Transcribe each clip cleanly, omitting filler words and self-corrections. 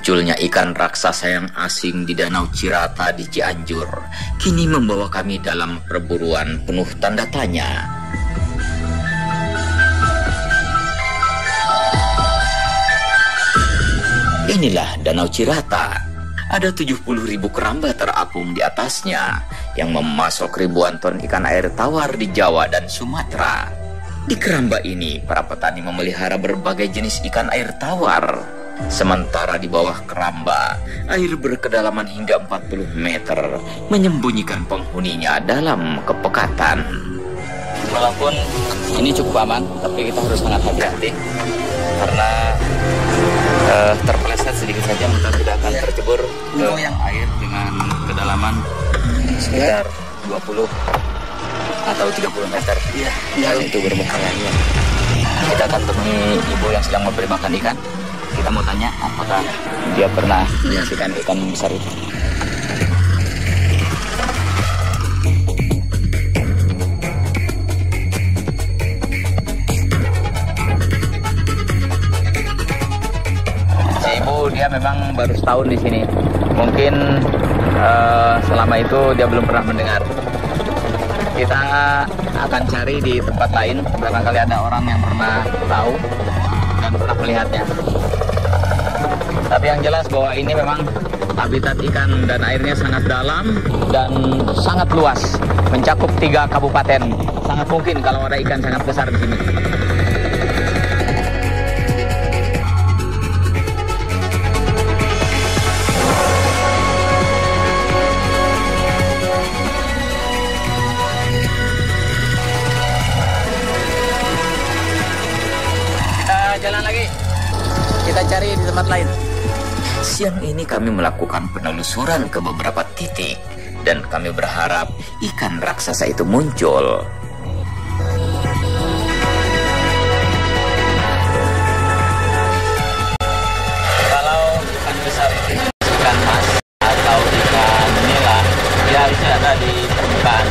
Munculnya ikan raksasa yang asing di Danau Cirata di Cianjur kini membawa kami dalam perburuan penuh tanda tanya. Inilah Danau Cirata. Ada 70.000 keramba terapung di atasnya yang memasok ribuan ton ikan air tawar di Jawa dan Sumatera. Di keramba ini, para petani memelihara berbagai jenis ikan air tawar. Sementara di bawah keramba, air berkedalaman hingga 40 meter menyembunyikan penghuninya dalam kepekatan. Walaupun ini cukup aman, tapi kita harus sangat hati-hati karena terpeleset sedikit saja maka tidak akan tercebur ke yang air dengan kedalaman sekitar 20 atau 30 meter. Hal itu berbahaya. Kita akan temui ibu yang sedang memberi makan ikan. Kita mau tanya apakah dia pernah menyaksikan ikan besar itu. Si ibu dia memang baru setahun di sini. Mungkin selama itu dia belum pernah mendengar. Kita akan cari di tempat lain, barangkali ada orang yang pernah tahu dan pernah melihatnya. Tapi yang jelas bahwa ini memang habitat ikan dan airnya sangat dalam dan sangat luas, mencakup 3 kabupaten. Sangat mungkin kalau ada ikan sangat besar di sini. Jalan lagi, kita cari di tempat lain. Siang ini kami melakukan penelusuran ke beberapa titik dan kami berharap ikan raksasa itu muncul. Kalau ikan besar itu ikan mas atau ikan nila, dia harusnya ada di permukaan.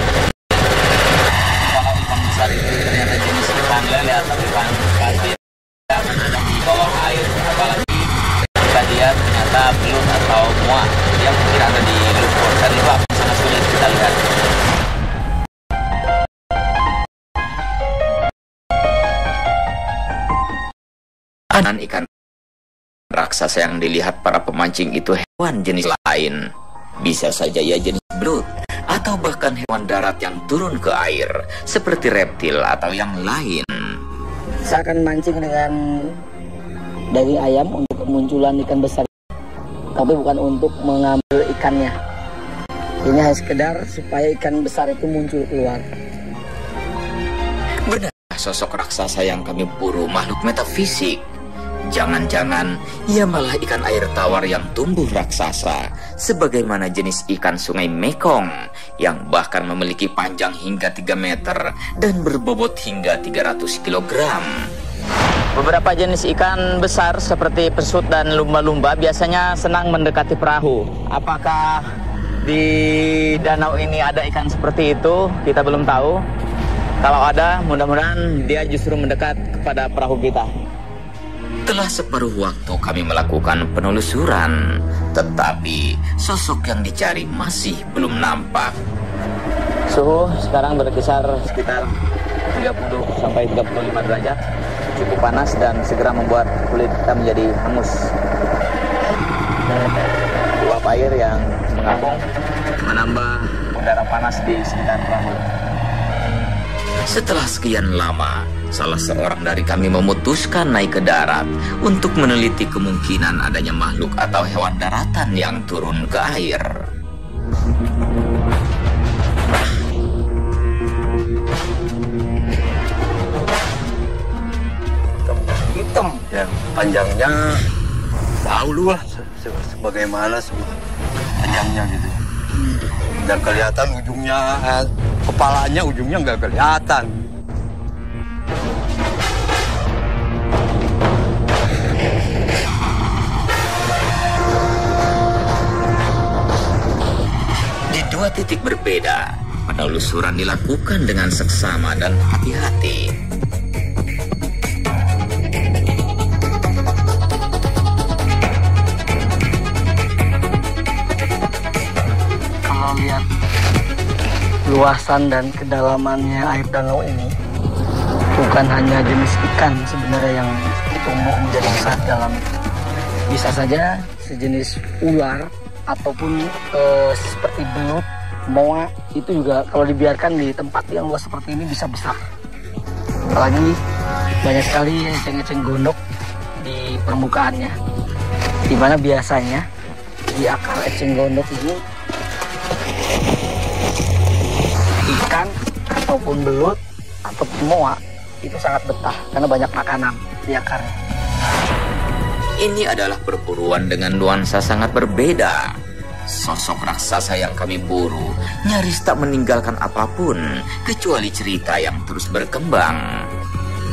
Kalau ikan besar itu ternyata jenis ikan lele atau ikan kasir, akan ada di bawah air, apalagi jika dia ternyata belut atau muak, dia mungkin ada di lumpur dan itu akan sangat sulit kita lihat. Ikan raksasa yang dilihat para pemancing itu hewan jenis lain. Bisa saja ia jenis belut atau bahkan hewan darat yang turun ke air seperti reptil atau yang lain. Saya akan mancing dengan daging ayam untuk kemunculan ikan besar, tapi bukan untuk mengambil ikannya. Ini hanya sekedar supaya ikan besar itu muncul keluar. Benar, sosok raksasa yang kami buru makhluk metafisik. Jangan-jangan ia malah ikan air tawar yang tumbuh raksasa, sebagaimana jenis ikan sungai Mekong yang bahkan memiliki panjang hingga 3 meter dan berbobot hingga 300 kg. Beberapa jenis ikan besar seperti pesut dan lumba-lumba biasanya senang mendekati perahu. Apakah di danau ini ada ikan seperti itu? Kita belum tahu. Kalau ada, mudah-mudahan dia justru mendekat kepada perahu kita. Telah separuh waktu kami melakukan penelusuran, tetapi sosok yang dicari masih belum nampak. Suhu sekarang berkisar sekitar 30 sampai 35 derajat. Cukup panas dan segera membuat kulit kita menjadi hangus. Uap air yang mengapung menambah udara panas di sekitar perahu. Setelah sekian lama, salah seorang dari kami memutuskan naik ke darat untuk meneliti kemungkinan adanya makhluk atau hewan daratan yang turun ke air. Hitam yang panjangnya tahu lu lah sebagaimana panjangnya gitu. Dan kelihatan ujungnya, kepalanya ujungnya nggak kelihatan. Di 2 titik berbeda, penelusuran dilakukan dengan seksama dan hati-hati. luasan dan kedalamannya air danau ini bukan hanya jenis ikan sebenarnya yang tumbuh menjadi besar dalam. Bisa saja sejenis ular ataupun seperti belut, moa, itu juga kalau dibiarkan di tempat yang luas seperti ini bisa besar. Apalagi banyak sekali eceng-eceng gondok di permukaannya, dimana biasanya di akar eceng gondok ini ikan ataupun belut ataupun moa itu sangat betah karena banyak makanan di akarnya. Ini adalah perburuan dengan nuansa sangat berbeda. Sosok raksasa yang kami buru nyaris tak meninggalkan apapun kecuali cerita yang terus berkembang.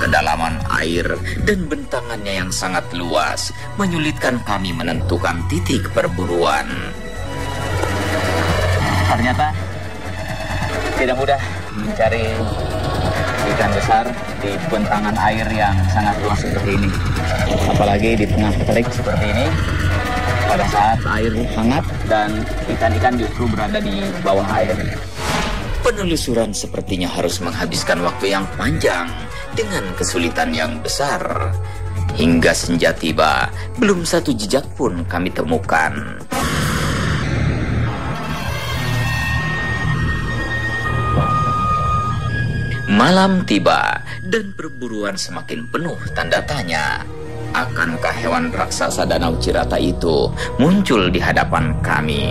Kedalaman air dan bentangannya yang sangat luas menyulitkan kami menentukan titik perburuan. Ternyata tidak mudah mencari ikan besar di bentangan air yang sangat luas seperti ini. Apalagi di tengah terik seperti ini, pada saat air hangat dan ikan-ikan justru berada di bawah air. Penelusuran sepertinya harus menghabiskan waktu yang panjang dengan kesulitan yang besar. Hingga senja tiba, belum satu jejak pun kami temukan. Malam tiba dan perburuan semakin penuh tanda tanya. Akankah hewan raksasa Danau Cirata itu muncul di hadapan kami?